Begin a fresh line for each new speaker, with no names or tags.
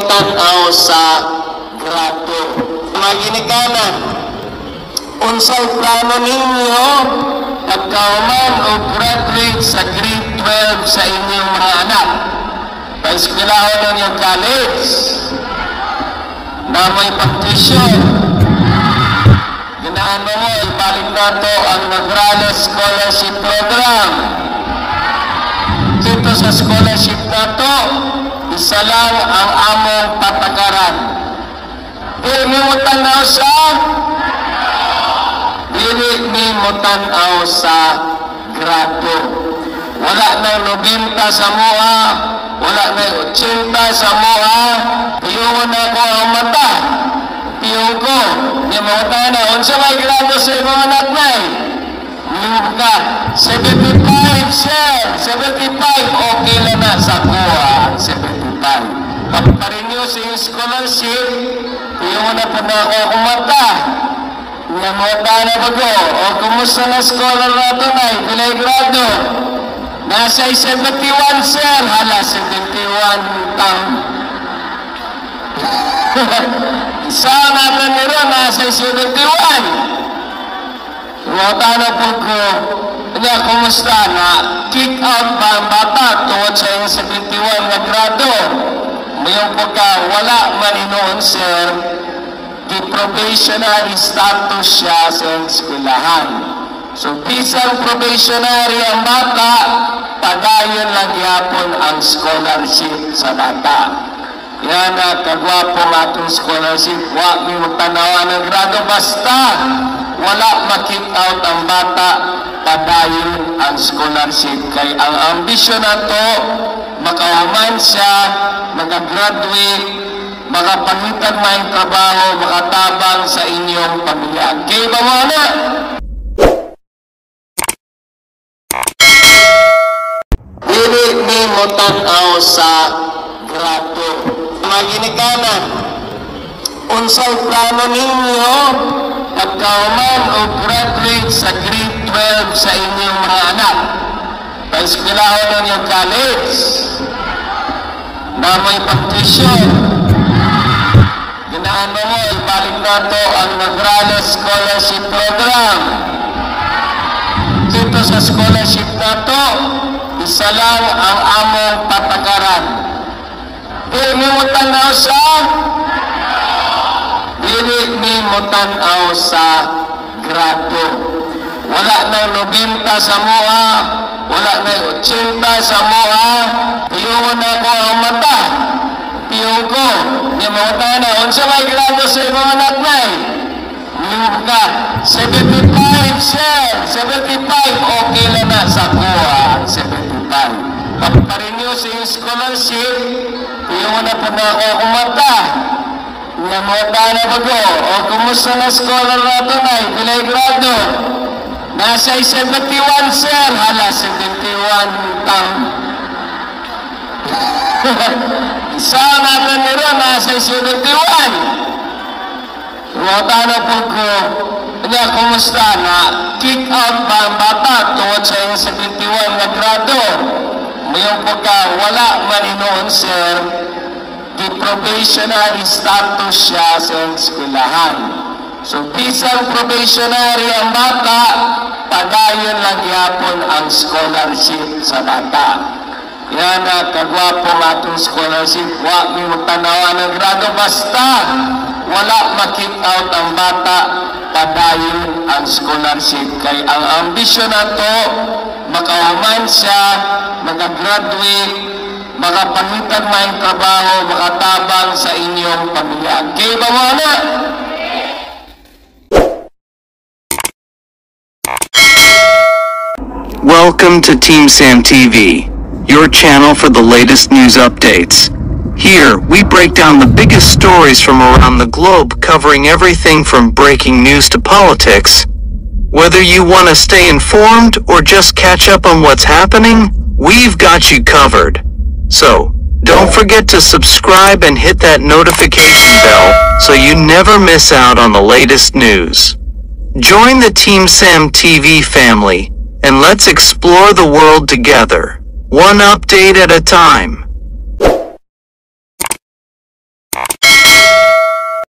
tan-aw sa grado. Mga ginikanan, unsay plano ninyo pagkauman o graduate sa grade 12 sa inyong mga anak? Paeskwelahon ng inyong college, na may pagtisyon. Ginaano mo, ibalik na to ang Nograles Scholarship Program. Dito sa scholarship na to, isa lang ang among patakaran. Dili mo tanaw sa grado. Wala na 90 sa mua, wala na 80 sa mua. Piyungon na ko ang mata. Piyong ko. Di mo na, unsa may grado sa mga anak na eh. Ka, 75 sir, 75, okay lang na sa kuha, 75. Pagparinyo sa yung scholarship, piyungon na po na ako kumata. Namota na ba ko? O kumusta na scholar na ito na? Pilay grado. Nasa 71 sir. Hala, 71 tang. Saan natin nila? Nasa 71. Namota na po ko. Kaya kumusta na? Kick out ba ang bata tungkol sa yung 71 na grado? Mayroon po ka, wala man inoon sir. Di probationary status siya sa eskwelahan. So, bisang probationary ang bata, padayon lang yapon ang scholarship sa bata. Yan na, kagwapo matong scholarship, wag mo tanawa ng grado, basta wala makit out ang bata, padayon ang scholarship. Kaya ang ambisyon na to, makahuman siya, magagraduate, makapangitan may trabaho, makatabang sa inyong pamilya. Okay ba mo na? Dili ni mo tan-aw sa grado. Mga ginikanan, unsay plano ninyo pagkauman o graduate sa grade 12 sa inyong mga anak? Paeskwelahon ng inyong college, na may pagtisyon. Ginaano mo, ibalik na to ang Nograles Scholarship Program. Dito sa scholarship na to, isa lang ang among patakaran. Dili mo tanaw sa grado. Wala na 90 sa mua, wala na 80 sa mua. Piyungon na ko ang mata. Piyong ko. Di mo na, unsa may grado sa mga anak na eh. Ka, 75 sir, 75, okay lang na sa kuha, 75. Pagparinyo sa yung scholarship, piyungon na po na ako kumata. Namota na ba ko? O kumusta na scholar na ito na? Pilay grado. Nasa 71 sir. Hala, 71 tang. Saan natin nila? Nasa 71. Namota na po ko. Kaya kumusta na? Kick out ba ang bata tungkol sa yung 71 na grado? Mayroon po ka, wala man inoon sir. Di probationary status siya sa eskwelahan. So, bisang probationary ang bata, padayon lang yapon ang scholarship sa bata. Yan na, kagwapo matong scholarship, wag mo tanawa ng grado, basta wala makit out ang bata, padayon ang scholarship. Kaya ang ambisyon na to, makahuman siya, magagraduate, makapangitan may trabaho, makatabang sa inyong pamilya. Okay ba mo na?
Welcome to Team Sam TV, your channel for the latest news updates. Here, we break down the biggest stories from around the globe, covering everything from breaking news to politics. Whether you want to stay informed or just catch up on what's happening, we've got you covered. So, don't forget to subscribe and hit that notification bell so you never miss out on the latest news. Join the Team Sam TV family, and let's explore the world together, one update at a time.